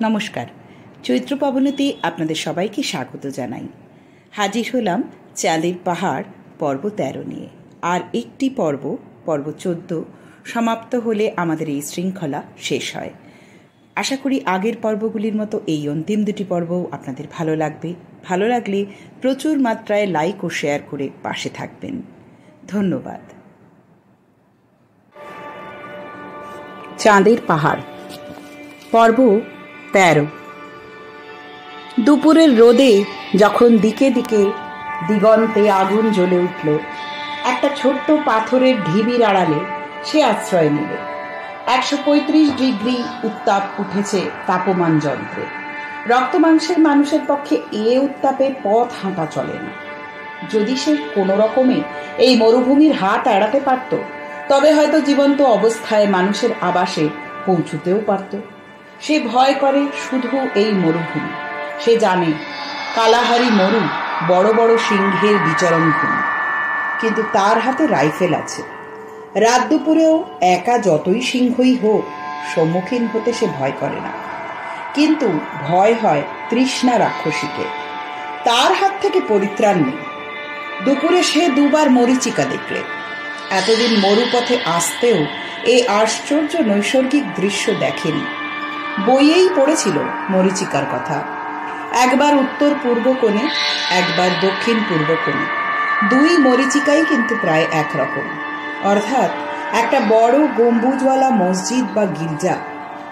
নমস্কার। চৈত্র পাবনেতে আপনাদের সবাইকে স্বাগত জানাই। হাজির হলাম চাঁদের পাহাড় পর্ব 13 নিয়ে। আর একটি পর্ব 14 সমাপ্ত হলে আমাদের এই শৃঙ্খলা শেষ হয়। আশা করি আগের পর্বগুলির মতো এই অন্তিম দুটি পর্বও আপনাদের ভালো লাগবে। ভালো লাগলে প্রচুর মাত্রায় লাইক ও শেয়ার করে পাশে থাকবেন। ধন্যবাদ। চাঁদের পাহাড় পর্ব 13। দুপুরের রোদে যখন দিকে দিকে দিগন্তে আগুন জ্বলে উঠল, একটা ছোট্ট পাথরের ঢিবির আড়ালে সে আশ্রয় নিল। 135 ডিগ্রি উত্তাপ উঠেছে তাপমান যন্ত্রে। রক্তমাংসের মানুষের পক্ষে এ উত্তাপে পথ হাঁটা চলে না। যদি সে কোনো রকমে এই মরুভূমির হাত এড়াতে পারত, তবে হয়তো জীবন্ত অবস্থায় মানুষের আবাসে পৌঁছতেও পারত। সে ভয় করে শুধু এই মরুভূমি। সে জানে কালাহারি মরু বড় বড় সিংহের বিচরণ ভূমি, কিন্তু তার হাতে রাইফেল আছে। রাত দুপুরেও একা যতই সিংহই হোক, সম্মুখীন হতে সে ভয় করে না। কিন্তু ভয় হয় তৃষ্ণা রাক্ষসীকে। তার হাত থেকে পরিত্রাণ নেই। দুপুরে সে দুবার মরীচিকা দেখলে। এতদিন মরুপথে আসতেও এই আশ্চর্য নৈসর্গিক দৃশ্য দেখেনি। বইয়েই পড়েছিল মরীচিকার কথা। একবার উত্তর পূর্ব কোণে, একবার দক্ষিণ পূর্ব কোণে। দুই মরীচিকাই কিন্তু প্রায় একরকম। অর্থাৎ একটা বড় গম্বুজওয়ালা মসজিদ বা গির্জা,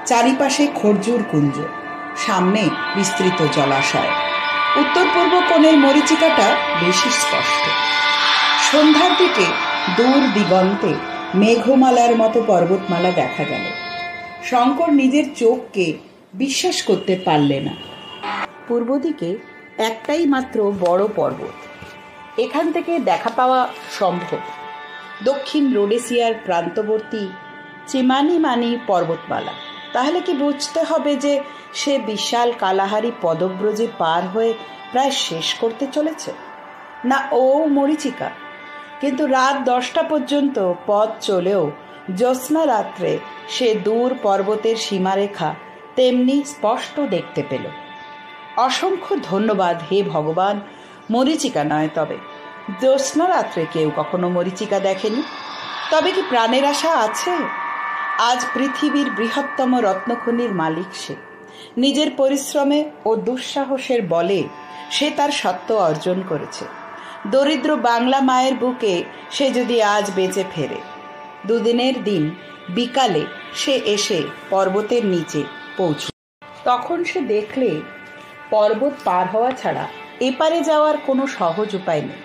চারিপাশে খরজুর কুঞ্জ, সামনে বিস্তৃত জলাশয়। উত্তর পূর্ব কোণের মরীচিকাটা বেশি স্পষ্ট। সন্ধ্যার দিকে দূর দিগন্তে মেঘমালার মতো পর্বতমালা দেখা গেল। শঙ্কর নিজের চোখকে বিশ্বাস করতে পারলে না। পূর্ব দিকে একটাই মাত্র বড় পর্বত, এখান থেকে দেখা পাওয়া সম্ভব। দক্ষিণ রোডেসিয়ার প্রান্তবর্তী চিমানিমানি পর্বতমালা। তাহলে কি বুঝতে হবে যে সে বিশাল কালাহারি পদব্রজে পার হয়ে প্রায় শেষ করতে চলেছে? না, ও মরীচিকা। কিন্তু রাত 10টা পর্যন্ত পথ চলেও জ্যোৎস্না রাত্রে সে দূর পর্বতের সীমারেখা তেমনি স্পষ্ট দেখতে পেল। অসংখ্য ধন্যবাদ হে ভগবান, মরীচিকা নয়। তবে জ্যোৎস্না রাত্রে কেউ কখনো মরীচিকা দেখেনি। তবে কি প্রাণের আশা আছে? আজ পৃথিবীর বৃহত্তম রত্নখনির মালিক সে। নিজের পরিশ্রমে ও দুঃসাহসের বলে সে তার সত্ত্ব অর্জন করেছে। দরিদ্র বাংলা মায়ের বুকে সে যদি আজ বেঁচে ফেরে। দুদিনের দিন বিকালে সে এসে পর্বতের নিচে পৌঁছল। তখন সে দেখলে পর্বত পার হওয়া ছাড়া এপারে যাওয়ার কোনো সহজ উপায় নেই।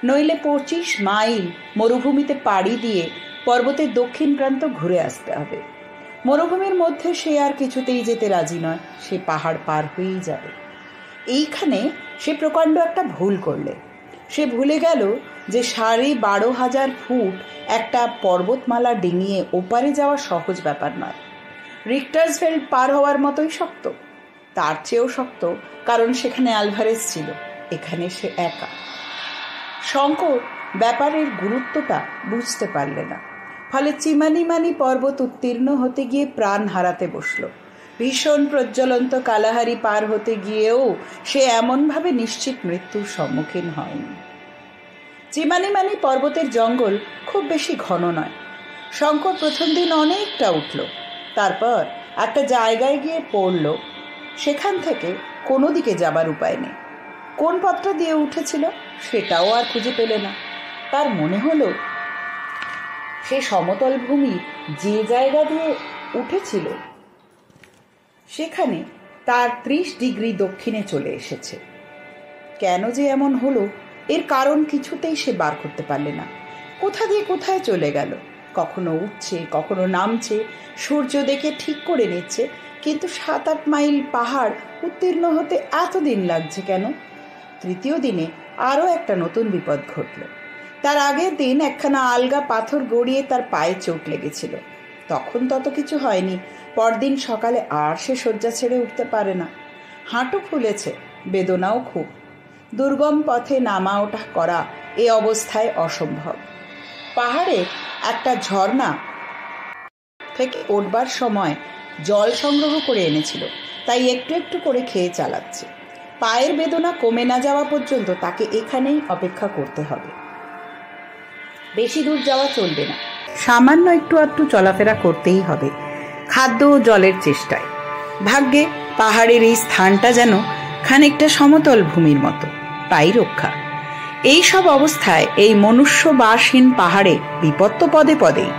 নইলে 25 মাইল মরুভূমিতে পাড়ি দিয়ে পর্বতের দক্ষিণ প্রান্ত ঘুরে আসতে হবে। মরুভূমির মধ্যে সে আর কিছুতেই যেতে রাজি নয়। সে পাহাড় পার হয়েই যাবে। এইখানে সে প্রকাণ্ড একটা ভুল করলে। সে ভুলে গেল যে 12,500 ফুট একটা পর্বতমালা ডিঙিয়ে ওপারে যাওয়া সহজ ব্যাপার নয়। রিক্টার্সফেল্ড পার হওয়ার মতোই শক্ত। তার চেয়েও শক্ত, কারণ সেখানে আলভারেজ ছিল, এখানে সে একা। শঙ্কর ব্যাপারের গুরুত্বটা বুঝতে পারলে না। ফলে চিমানিমানি পর্বত উত্তীর্ণ হতে গিয়ে প্রাণ হারাতে বসল। ভীষণ প্রজ্বলন্ত কালাহারি পার হতে গিয়েও সে এমনভাবে নিশ্চিত মৃত্যুর সম্মুখীন হয়নি। চিমানিমানি পর্বতের জঙ্গল খুব বেশি ঘন নয়। শঙ্কর প্রথম দিন অনেকটা উঠল, তারপর একটা জায়গায় গিয়ে পড়ল। সেখান থেকে কোনো দিকে যাবার উপায় নেই। কোন পথটা দিয়ে উঠেছিল সেটাও আর খুঁজে পেলে না। তার মনে হলো সে সমতল ভূমির যে জায়গা দিয়ে উঠেছিল সেখানে তার 30 ডিগ্রি দক্ষিণে চলে এসেছে। কেন যে এমন হলো, এর কারণ কিছুতেই সে বার করতে পারলে না। কোথা দিয়ে কোথায় চলে গেল, কখনো উঠছে কখনো নামছে, সূর্য দেখে ঠিক করে নিচ্ছে, কিন্তু 7-8 মাইল পাহাড় উত্তীর্ণ হতে এতদিন লাগছে কেন? তৃতীয় দিনে আরও একটা নতুন বিপদ ঘটল। তার আগের দিন একখানা আলগা পাথর গড়িয়ে তার পায়ে চোট লেগেছিল। তখন তত কিছু হয়নি। পরদিন সকালে আর সে শয্যা ছেড়ে উঠতে পারে না। হাঁটু ফুলেছে, বেদনাও খুব। দুর্গম পথে নামা ওঠা করা এ অবস্থায় অসম্ভব। পাহাড়ে একটা ঝর্ণা থেকে উঠবার সময় জল সংগ্রহ করে এনেছিল, তাই একটু একটু করে খেয়ে চালাচ্ছে। পায়ের বেদনা কমে না যাওয়া পর্যন্ত তাকে এখানেই অপেক্ষা করতে হবে। বেশি দূর যাওয়া চলবে না, সামান্য একটু আধটু চলাফেরা করতেই হবে, খাদ্য ও জলের চেষ্টায়। ভাগ্যে পাহাড়ের এই স্থানটা যেন খানিকটা সমতল ভূমির মতো, তাই রক্ষা। এই সব অবস্থায় এই মনুষ্য বাসহীন পাহাড়ে বিপদ তো পদে পদেই।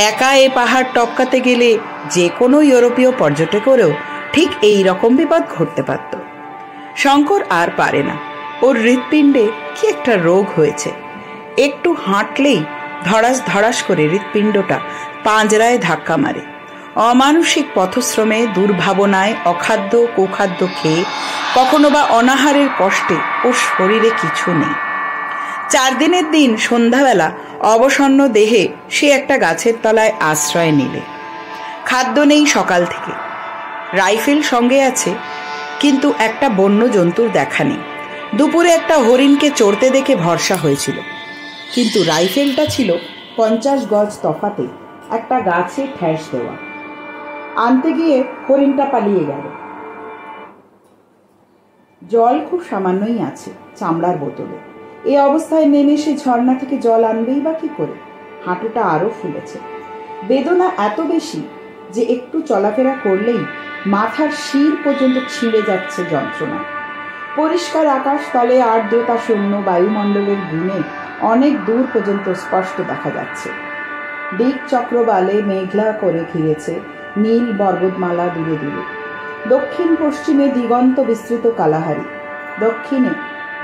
একা এ পাহাড় টপকাতে গেলে যে কোনো ইউরোপীয় পর্যটকেরও ঠিক এই রকম বিপদ ঘটতে পারত। শঙ্কর আর পারে না। ওর হৃৎপিণ্ডে কি একটা রোগ হয়েছে। একটু হাঁটলেই ধড়াস ধড়াস করে হৃৎপিণ্ডটা পাঁজরায় ধাক্কা মারে। অমানসিক পথশ্রমে, দুর্ভাবনায়, অখাদ্য কুখাদ্য খেয়ে, কখনো বা অনাহারের কষ্টে ওর শরীরে কিছু নেই। 4 দিনের দিন সন্ধ্যাবেলা অবসন্ন দেহে সে একটা গাছের তলায় আশ্রয় নিলে। খাদ্য নেই সকাল থেকে, রাইফেল সঙ্গে আছে, কিন্তু একটা বন্য জন্তুর দেখা নেই। দুপুরে একটা হরিণকে চড়তে দেখে ভরসা হয়েছিল, কিন্তু রাইফেলটা ছিল 50 গজ তফাতে একটা গাছে ঠ্যাস দেওয়া। আনতে গিয়ে হরিণটা পালিয়ে গেল। জল খুব সামান্যই আছে চামড়ার বোতলে। এই অবস্থায় নেমে সে ঝর্ণা থেকে জল আনবেই বা কি করে? হাঁটুটা আরো ফুলেছে। বেদনা এত বেশি যে একটু চলাফেরা করলেই মাথার শির পর্যন্ত ছিঁড়ে যাচ্ছে যন্ত্রণা। পরিষ্কার আকাশ তলে আর্দ্রতা শূন্য বায়ুমণ্ডলের গুণে অনেক দূর পর্যন্ত স্পষ্ট দেখা যাচ্ছে। দিক চক্রবালে মেঘলা করে ঘিরেছে নীল পর্বতমালা দূরে দূরে। দক্ষিণ পশ্চিমে দিগন্ত বিস্তৃত কালাহারি, দক্ষিণে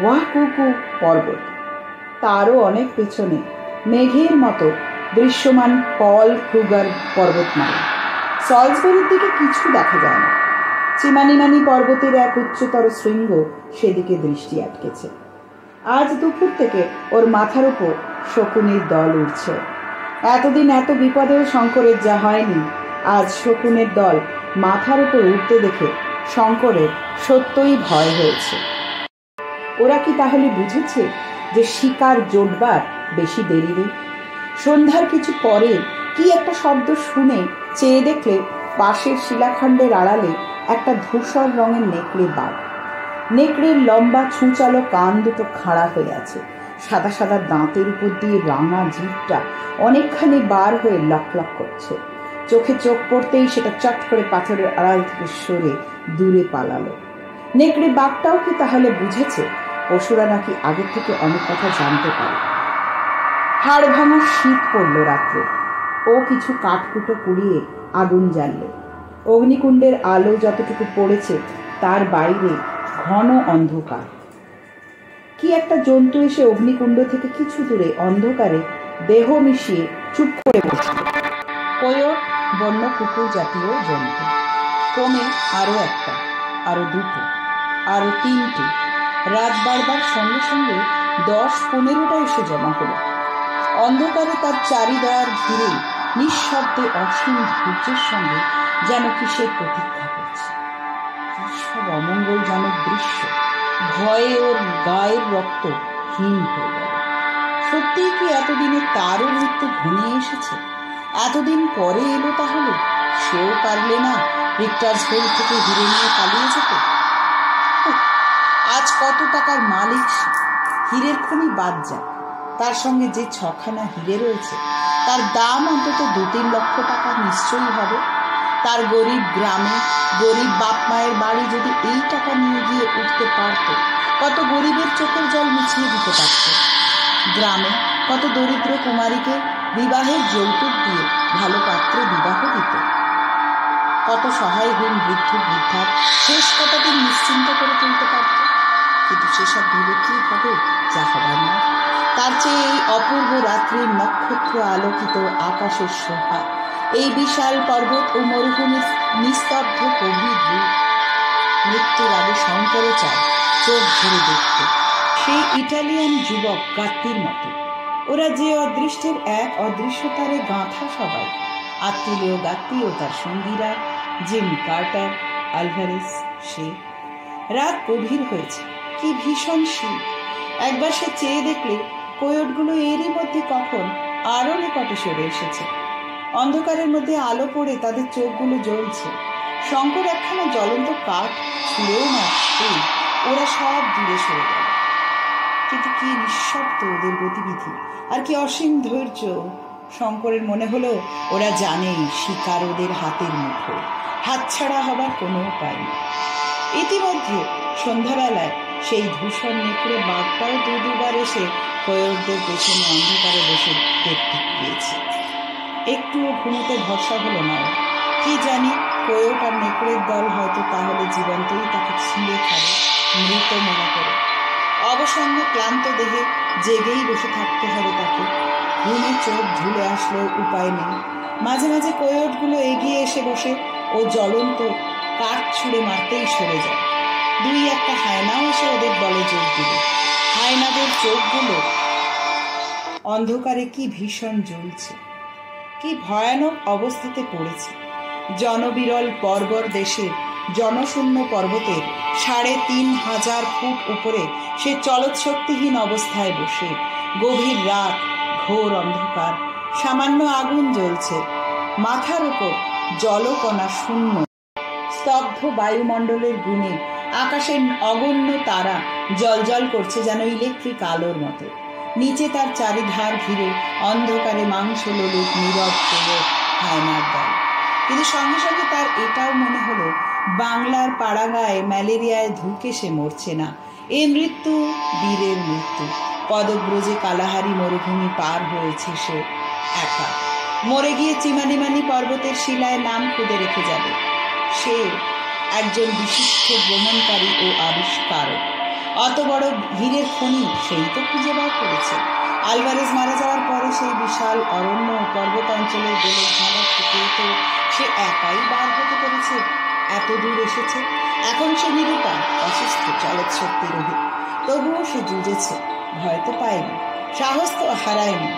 ওয়াকুকু পর্বত, তারও অনেক পেছনে মেঘের মতো দৃশ্যমান পল ক্রুগার পর্বতমালা। সলসবেরির দিকে কিছু দেখা যায় না। চিমানিমানি পর্বতের এক উচ্চতর শৃঙ্গ সেদিকে দৃষ্টি আটকেছে। আজ দুপুর থেকে ওর মাথার উপর শকুনের দল উঠছে। এতদিন এত বিপদেও শঙ্করের যা হয়নি, আজ শকুনের দল মাথার উপর উঠতে দেখে শঙ্করের সত্যই ভয় হয়েছে। ওরা কি তাহলে বুঝেছে যে শিকার জোটবার বেশি দেরি নেই? সন্ধ্যার কিছু পরে কি একটা শব্দ শুনে চেয়ে দেখলে পাশের শিলাখণ্ডের আড়ালে একটা ধূসর রঙের নেকড়ে বাঘ। নেকড়ের লম্বা ছুঁচালো কান দুটো খাড়া হয়ে আছে। সাদা সাদা দাঁতের উপর দিয়ে রাঙা জিভটা অনেকখানি বার হয়ে লক লক করছে। চোখে চোখ পড়তেই সেটা চট করে পাথরের আড়াল থেকে সরে দূরে পালালো। নেকড়ে বাঘটাও কি তাহলে বুঝেছে পশুরা নাকি আগের থেকে অনেক কথা জানতে পারে? হাড় ভাঙা শীত পড়ল রাত্রে। ও কিছু কাঠকুটো কুড়িয়ে আগুন জ্বাললে। অগ্নিকুণ্ডের আলো যতটুকু পড়েছে তার বাইরে ঘন অন্ধকার। কি একটা জন্তু এসে অগ্নিকুণ্ড থেকে কিছু দূরে অন্ধকারে দেহ মিশিয়ে চুপ করে বসল। কোয়োট, বন্য কুকুর জাতীয় জন্তু। ক্রমে আরো একটা, আরো দুটো, আরো তিনটে। রাত বাড়বার সঙ্গে সঙ্গে 10-15টা এসে জমা হলো। অন্ধকারে তার চারিদার ঘিরে নিঃশব্দে অসীম ধৈর্যের সঙ্গে যেন কিসের প্রতীক্ষা করছে। কি সব অমঙ্গলজনক দৃশ্য! ভয়ে ওর গায়ের রক্ত হীন হয়ে গেল। সত্যিই কি এতদিনে তারও মৃত্যু ঘনিয়ে এসেছে? এতদিন পরে এলো তাহলে? সেও পারলে না রিক্টার্সভিল থেকে হিরে নিয়ে পালিয়ে যেতে? আজ কত টাকার মালিক সে! হীরের খনি বাদ যাক, তার সঙ্গে যে 6খানা হিরে রয়েছে তার দাম অন্তত 2-3 লক্ষ টাকা নিশ্চয়ই হবে। তার গরিব গ্রামে গরিব বাপ মায়ের বাড়ি যদি এই টাকা নিয়ে গিয়ে উঠতে পারত, কত গরিবের চোখের জল মুছিয়ে দিতে পারত। গ্রামে কত দরিদ্র কুমারীকে বিবাহের যৌতুক দিয়ে ভালো পাত্রে বিবাহ দিত। কত সহায়হীন বৃদ্ধ বৃদ্ধার শেষ কটা দিন নিশ্চিন্ত করে তুলতে পারত। কিন্তু সেসব ভেবে কি হবে? যা হবার না। তার চেয়ে এই অপূর্ব রাত্রির নক্ষত্র আলোকিত আকাশের শোভা, এই বিশাল পর্বত ও মরুভূমির নিস্তব্ধ গভীর রূপ। মৃত্যুর আগে শঙ্করও চায় চোখ ভরে দেখতে সেই ইটালিয়ান যুবক গাত্তির মতো। ওরা যে অদৃষ্টের এক অদৃশ্যতারে গাঁথা সবাই, আত্মীয় গাত্তি ও তার সঙ্গীরা, জিম কার্টার, আলভারেস। সে রাত গভীর হয়েছে, কি ভীষণ শীত। একবার সে চেয়ে দেখলে কোয়োটগুলো এরই মধ্যে কখন আরো নিকটে সরে এসেছে। অন্ধকারের মধ্যে আলো পড়ে তাদের চোখগুলো জ্বলছে। শঙ্কর একখানা জ্বলন্ত কাঠ ছুঁড়েও মারতে ওরা সব দূরে সরে গেল। কিন্তু কি নিঃশব্দ ওদের গতিবিধি, আর কি অসীম ধৈর্য! শঙ্করের মনে হলো ওরা জানেই শিকার ওদের হাতের মুঠোয়, হাতছাড়া হবার কোনো উপায় নেই। ইতিমধ্যে সন্ধ্যাবেলায় সেই ধূসর নেকড়ে বাঘটাও দুবার এসে কয়েকদের পেছনে অন্ধকারে বসে দেখতে গিয়েছে। একটুও ঘুমোতে ভরসা হলো না। কি জানি, কোয়েট আর নেকড়ের দল হয়তো তাহলে জীবন্তই তাকে ছিঁড়ে খাবে, মৃত মনে করে। অবসন্ন ক্লান্ত দেহে জেগেই বসে থাকতে হবে তাকে। ঘুমে চোখ ধুলে আসলেও উপায় নেই। মাঝে মাঝে কোয়েটগুলো এগিয়ে এসে বসে ও জ্বলন্ত কাঠ ছুঁড়ে মারতেই সরে যায়। দুই একটা হায়নাও এসে ওদের দলে যোগ দিল। হায়নাদের চোখগুলো অন্ধকারে কি ভীষণ জ্বলছে, কি ভয়ানক অবস্থাতে পড়েছে। জনবিরল বর্বর দেশের জনশূন্য পর্বতের ৩,৫০০ ফুট উপরে সে চলৎশক্তিহীন অবস্থায় বসে। গভীর রাত, ঘোর অন্ধকার, সামান্য আগুন জ্বলছে। মাথার উপর জলকণা শূন্য, স্তব্ধ বায়ুমণ্ডলের গুণে আকাশের অগণ্য তারা জ্বলজ্বল করছে যেন ইলেকট্রিক আলোর মতো। নিচে তার চারিধার ঘিরে অন্ধকারে মাংস লোলুপ নীরব করে হায়নার দল। কিন্তু সঙ্গে সঙ্গে তার এটাও মনে হলো, বাংলার পাড়াগায় ম্যালেরিয়ায় ধুকে সে মরছে না। এ মৃত্যু বীরের মৃত্যু। পদব্রজে কালাহারি মরুভূমি পার হয়েছে সে একা। মরে গিয়ে চিমানিমানি পর্বতের শিলায় নাম খুদে রেখে যাবে। সে একজন বিশিষ্ট ভ্রমণকারী ও আবিষ্কারক। অত বড় হীরের খনি সেই তো খুঁজে বার করেছে। আলভারেজ মারা যাওয়ার পরে সেই বিশাল অরণ্য পর্বতাঞ্চলের গোলক ধাঁধা থেকে তো সে একাই বার হতে পেরেছে। এত দূর এসেছে। এখন সে নিরুপায়, অসুস্থ, চলত শক্তি রহিত। তবুও সে যুঝেছে, ভয় তো পায়নি, সাহস তো হারায়নি।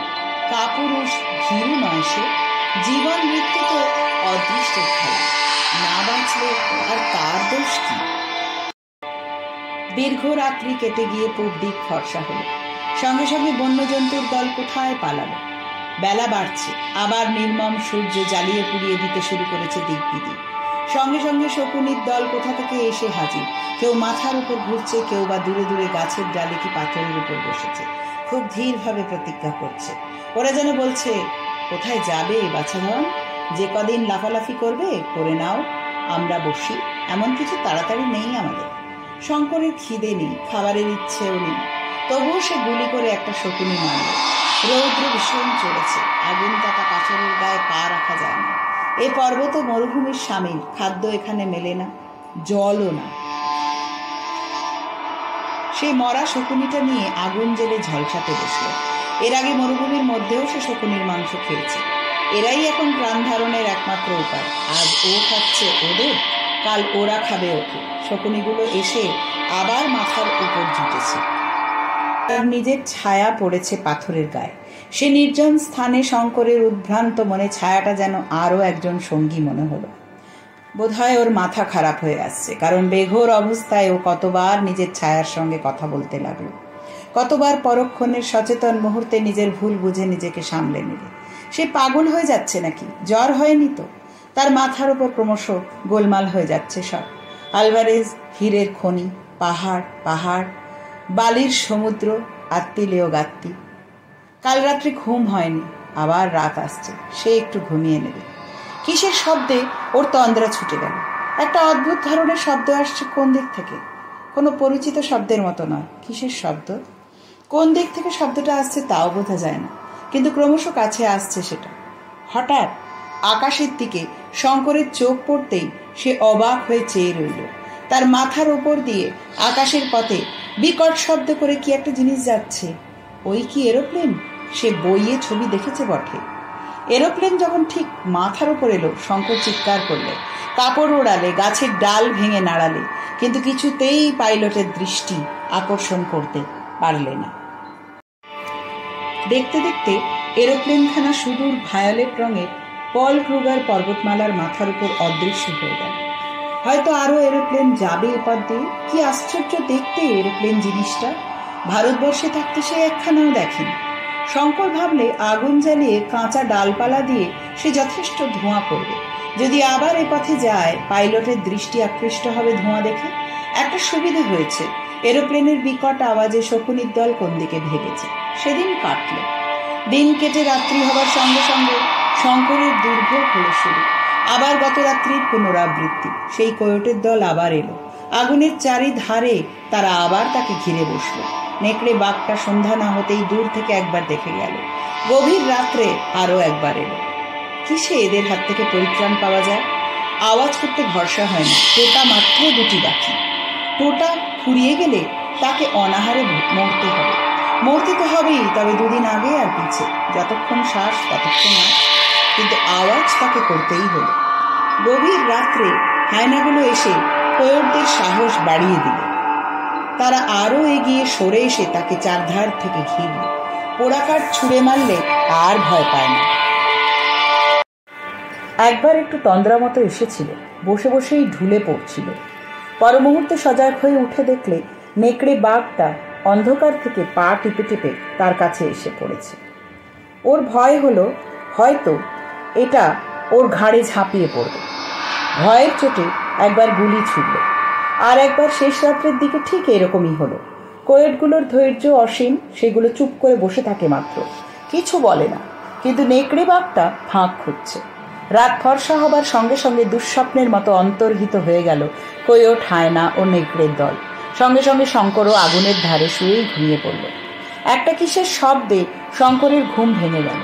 কাপুরুষ ভীরু নয় সে। জীবন মৃত্যু তো অদৃষ্টের খেলা, না বাঁচলে আর তার দোষ কি? দীর্ঘ রাত্রি কেটে গিয়ে পূব দিক ফর্সা হলো। সঙ্গে সঙ্গে বন্যজন্তুর দল কোথায় পালালো। বেলা বাড়ছে, আবার নির্মম সূর্য জ্বালিয়ে পুড়িয়ে দিতে শুরু করেছে দিক বিদিক। সঙ্গে সঙ্গে শকুনির দল কোথা থেকে এসে হাজির। কেউ মাথার উপর ঘুরছে, কেউ বা দূরে দূরে গাছের ডালে কি পাথরের উপর বসেছে, খুব ধীরভাবে প্রতিজ্ঞা করছে। ওরা যেন বলছে, কোথায় যাবে বাছাধন? যে কদিন লাফালাফি করবে করে নাও, আমরা বসি। এমন কিছু তাড়াতাড়ি নেই আমাদের। শঙ্করের খিদে নেই, খাবারের ইচ্ছেও নেই। তবুও সে গুলি করে একটা শকুনি মারল। রৌদ্র ভীষণ চলেছে, আগুন তাতা পাথরের গায়ে পা রাখা যায় না। এ পর্বত মরুভূমির সামিল, খাদ্য এখানে মেলে না, জলও না। সেই মরা শকুনিটা নিয়ে আগুন জেলে ঝলসাতে বসল। এর আগে মরুভূমির মধ্যেও সে শকুনির মাংস খেয়েছে। এরাই এখন প্রাণ ধারণের একমাত্র উপায়। আজ ও খাচ্ছে ওদের, কাল ওরা খাবে ওকে। শকুনিগুলো এসে আবার মাথার উপর জুটেছে। তার নিজের ছায়া পড়েছে পাথরের গায়ে। সে নির্জন স্থানে শঙ্করের উদ্ভ্রান্ত মনে ছায়াটা যেন আরও একজন সঙ্গী মনে হলো। বোধহয় ওর মাথা খারাপ হয়ে আসছে, কারণ বেঘোর অবস্থায় ও কতবার নিজের ছায়ার সঙ্গে কথা বলতে লাগলো। কতবার পরক্ষণের সচেতন মুহূর্তে নিজের ভুল বুঝে নিজেকে সামলে নিলে। সে পাগল হয়ে যাচ্ছে নাকি? জ্বর হয়নি তো? তার মাথার উপর ক্রমশ গোলমাল হয়ে যাচ্ছে সব। আলভারেজ, হীরের খনি, পাহাড় পাহাড়, বালির সমুদ্র, আত্মিলেও গাত্তি। কাল রাত্রে ঘুম হয়নি, আবার রাত আসছে, সে একটু ঘুমিয়ে নেবে। কিসের শব্দে ওর তন্দ্রা ছুটে গেল। একটা অদ্ভুত ধরনের শব্দ আসছে কোন দিক থেকে, কোনো পরিচিত শব্দের মতো নয়। কিসের শব্দ? কোন দিক থেকে শব্দটা আসছে তাও বোঝা যায় না, কিন্তু ক্রমশ কাছে আসছে সেটা। হঠাৎ আকাশের দিকে শঙ্করের চোখ পড়তেই সে অবাক হয়ে চেয়ে রইল। তার মাথার ওপর দিয়ে আকাশের পথে বিকট শব্দ করে কি একটা জিনিস যাচ্ছে। ওই কি এরোপ্লেন? সে বইয়ে ছবি দেখেছে বটে। এরোপ্লেন যখন ঠিক মাথার ওপর এলো, শঙ্কর চিৎকার করলে, কাপড় ওড়ালে, গাছের ডাল ভেঙে নাড়ালে, কিন্তু কিছুতেই পাইলটের দৃষ্টি আকর্ষণ করতে পারলে না। দেখতে দেখতে এরোপ্লেনখানা সুদূর ভায়োলেট রঙের পল ক্রুগার পর্বতমালার মাথার উপর অদৃশ্য হয়ে গেল। হয়তো আরো এরোপ্লেন যাবে এপথ দিয়ে। কি আশ্চর্য দেখতে এরোপ্লেন জিনিসটা! ভারতবর্ষে থাকতে সে একখানাও দেখেনি। শঙ্কর ভাবলে আগুন জ্বালিয়ে কাঁচা ডালপালা দিয়ে সে যথেষ্ট ধোঁয়া করবে, যদি আবার এ পথে যায়, পাইলটের দৃষ্টি আকৃষ্ট হবে ধোঁয়া দেখে। একটা সুবিধা হয়েছে, এরোপ্লেনের বিকট আওয়াজে শকুনির দল কোন দিকে ভেগেছে। সেদিন কাটল। দিন কেটে রাত্রি হবার সঙ্গে সঙ্গে শঙ্করের দুর্ভোগ হলো শুরু। আবার গত রাত্রির পুনরাবৃত্তি। সেই কোয়োটের দল আবার এলো। আগুনের চারিধারে তারা আবার তাকে ঘিরে বসলো। নেকড়ে বাঘটা সন্ধ্যা না হতেই দূর থেকে একবার দেখে গেল। গভীর রাত্রে আরো একবার এলো। কিসে এদের হাত থেকে পরিত্রাণ পাওয়া যায়? আওয়াজ করতে ভরসা হয় না। টোটা মাত্র দুটি বাকি। টোটা ফুরিয়ে গেলে তাকে অনাহারে মরতে হবে। মরতে তো হবেই, তবে দুদিন আগে আর পিছে, যতক্ষণ শ্বাস ততক্ষণ না। কিন্তু আওয়াজ তাকে করতেই হলো। গভীর রাত্রে হায়নাগুলো এসে কোয়োটদের সাহস বাড়িয়ে দিল। তারা আরো এগিয়ে সরে এসে তাকে চারধার থেকে ঘিরল। পোড়াকাঠ ছুঁড়ে মারলে আর ভয় পায় না। একবার একটু তন্দ্রা মতো এসেছিল, বসে বসেই ঢুলে পড়ছিল। পর মুহূর্তে সজাগ হয়ে উঠে দেখলে নেকড়ে বাঘটা অন্ধকার থেকে পা টিপে টিপে তার কাছে এসে পড়েছে। ওর ভয় হলো হয়তো এটা ওর ঘাড়ে ঝাঁপিয়ে পড়বে। ভয়ের চোটে একবার গুলি ছুড়ল, আর একবার শেষ রাত্রের দিকে ঠিক এরকমই হলো। কোয়েটগুলোর ধৈর্য অসীম, সেগুলো চুপ করে বসে থাকে মাত্র, কিছু বলে না। কিন্তু নেকড়ে বাঘটা ফাঁক খুঁজছে। রাত ফর্সা হবার সঙ্গে সঙ্গে দুঃস্বপ্নের মতো অন্তর্হিত হয়ে গেল কোয়োট, হায়না ও নেকড়ের দল। সঙ্গে সঙ্গে শঙ্করও আগুনের ধারে শুয়েই ঘুমিয়ে পড়ল। একটা কিসের শব্দে শঙ্করের ঘুম ভেঙে গেল।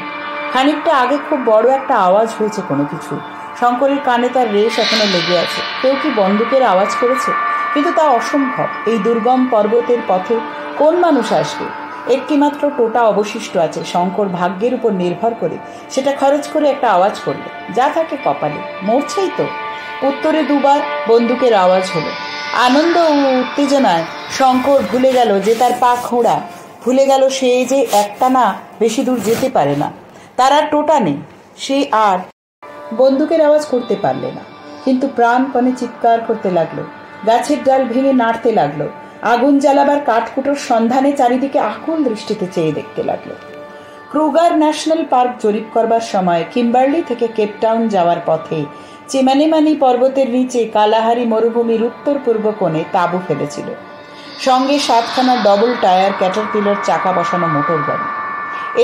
খানিকটা আগে খুব বড় একটা আওয়াজ হয়েছে কোনো কিছু। শঙ্করের কানে তার রেশ এখনো লেগে আছে। কেউ কি বন্দুকের আওয়াজ করেছে? কিন্তু তা অসম্ভব। এই দুর্গম পর্বতের পথে কোন মানুষ আসবে? একটিমাত্র টোটা অবশিষ্ট আছে। শঙ্কর ভাগ্যের উপর নির্ভর করে সেটা খরচ করে একটা আওয়াজ করলো। যা থাকে কপালে, মরছেই তো। উত্তরে দুবার বন্দুকের আওয়াজ হলো। আনন্দ ও উত্তেজনায় শঙ্কর ভুলে গেল যে তার পা খোঁড়া, ভুলে গেল সে যে একটা না বেশি দূর যেতে পারে না। তার আর টোটা নেই, সে আর বন্দুকের আওয়াজ করতে পারলে না। কিন্তু প্রাণপণে চিৎকার করতে লাগলো, গাছের ডাল ভেঙে নাড়তে লাগলো, আগুন জ্বালাবার কাঠকুটোর সন্ধানে চারিদিকে আকুল দৃষ্টিতে চেয়ে দেখতে লাগলো। ক্রুগার ন্যাশনাল পার্ক জরিপ করবার সময় কিম্বার্লি থেকে কেপটাউন যাওয়ার পথে চিমানিমানি পর্বতের নিচে কালাহারি মরুভূমির উত্তর পূর্ব কোণে তাঁবু ফেলেছিল। সঙ্গে 7খানা ডবল টায়ার ক্যাটারপিলার চাকা বসানো মোটর গাড়ি।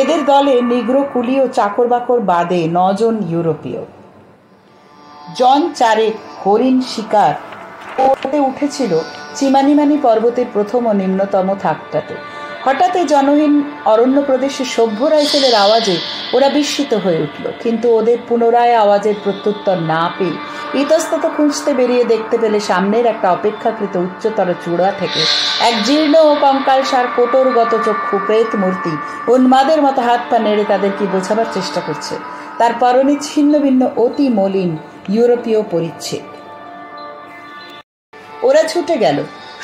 এদের দলে নিগ্রো কুলি ও চাকর বাকর বাদে 9 জন ইউরোপীয়। জন 4 হরিণ শিকার করতে উঠেছিল চিমানিমানি পর্বতের প্রথম ও নিম্নতম থাকটাতে। হঠাৎ জনহীন অরণ্য প্রদেশে সভ্য রাইফেলের আওয়াজে ওরা বিস্মিত হয়ে উঠল। কিন্তু ওদের পুনরায় আওয়াজের প্রত্যুত্তর না পেয়ে ইতস্তত খুঁজতে বেরিয়ে দেখতে পেলে সামনের একটা অপেক্ষাকৃত উচ্চতর চূড়া থেকে এক জীর্ণ ও কঙ্কালসার কোটরগত চক্ষু প্রেত মূর্তি উন্মাদের মতো হাত পা নেড়ে তাদের কি বোঝাবার চেষ্টা করছে। তার পরনে ছিন্ন ভিন্ন অতি মলিন ইউরোপীয় পরিচ্ছদ। ওরা ছুটে গেল।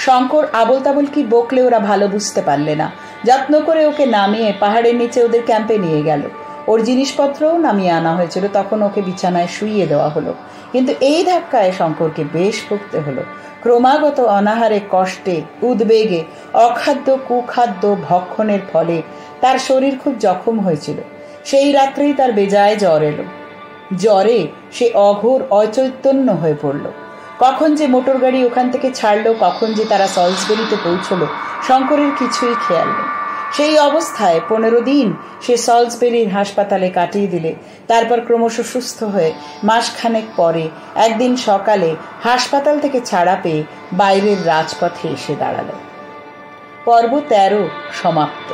শঙ্কর আবল তাবল কি বকলে ওরা ভালো বুঝতে পারলে না। যত্ন করে ওকে নামিয়ে পাহাড়ের নিচে ওদের ক্যাম্পে নিয়ে গেল। ওর জিনিসপত্রও নামিয়ে আনা হয়েছিল। তখন ওকে বিছানায় শুইয়ে দেওয়া হলো। কিন্তু এই ধাক্কায় শঙ্করকে বেশ ভুগতে হলো। ক্রমাগত অনাহারে, কষ্টে, উদ্বেগে, অখাদ্য কুখাদ্য ভক্ষণের ফলে তার শরীর খুব জখম হয়েছিল। সেই রাত্রেই তার বেজায় জ্বর এলো। জ্বরে সে অঘোর অচৈতন্য হয়ে পড়ল। কখন যে মোটর গাড়ি ওখান থেকে ছাড়লো, কখন যে তারা সলসবেরিতে পৌঁছলো, শঙ্করের কিছুই খেয়াল নেই। সেই অবস্থায় 15 দিন সে সলসবেরির হাসপাতালে কাটিয়ে দিলে। তারপর ক্রমশ সুস্থ হয়ে মাসখানেক পরে একদিন সকালে হাসপাতাল থেকে ছাড়া পেয়ে বাইরের রাজপথে এসে দাঁড়ালো। পর্ব 13 সমাপ্ত।